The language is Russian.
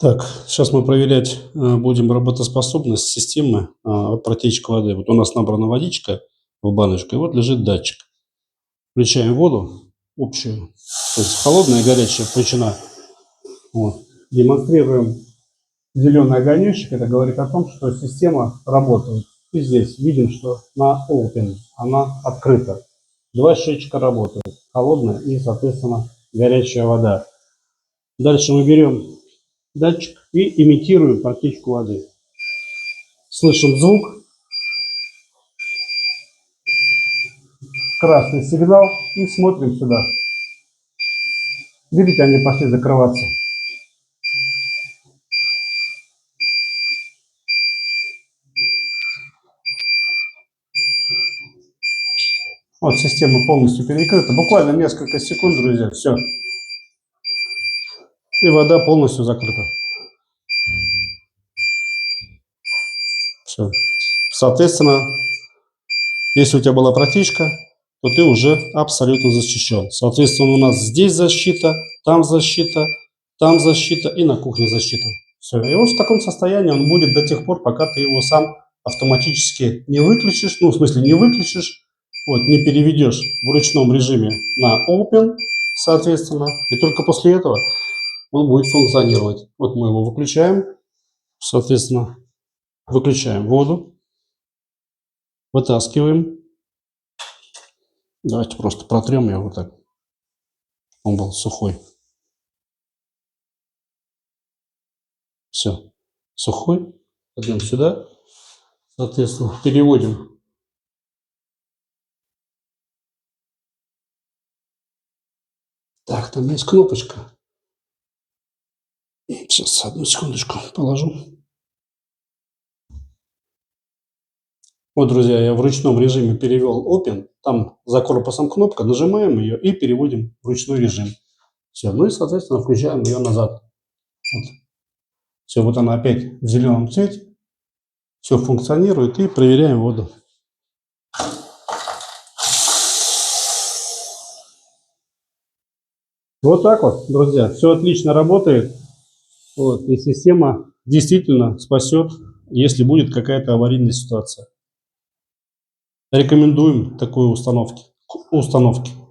Так, сейчас мы проверять будем работоспособность системы от протечки воды. Вот у нас набрана водичка в баночку, и вот лежит датчик. Включаем воду общую, то есть холодная и горячая включена. Вот. Демонстрируем зеленый огонечек, это говорит о том, что система работает. И здесь видим, что на Open она открыта. Два счетчика работают, холодная и, соответственно, горячая вода. Дальше мы берем датчик и имитируем протечку воды. Слышим звук, красный сигнал и смотрим сюда. Видите, они пошли закрываться. Вот система полностью перекрыта. Буквально несколько секунд, друзья, все. И вода полностью закрыта. Все. Соответственно, если у тебя была протечка, то ты уже абсолютно защищен. Соответственно, у нас здесь защита и на кухне защита. Все. И вот в таком состоянии он будет до тех пор, пока ты его сам автоматически не выключишь, ну, в смысле, не выключишь, вот, не переведешь в ручном режиме на Open, соответственно, и только после этого он будет функционировать. Вот мы его выключаем, соответственно, выключаем воду, вытаскиваем. Давайте просто протрем его вот так. Он был сухой. Все. Сухой. Пойдем сюда. Соответственно, переводим. Так, там есть кнопочка. Сейчас, одну секундочку положу. Вот, друзья, я в ручном режиме перевел Open. Там за корпусом кнопка. Нажимаем ее и переводим в ручной режим. Все. Ну и, соответственно, включаем ее назад. Вот. Все, вот она опять в зеленом цвете. Все функционирует. И проверяем воду. Вот так вот, друзья. Все отлично работает. Вот. И система действительно спасет, если будет какая-то аварийная ситуация. Рекомендуем такую установки.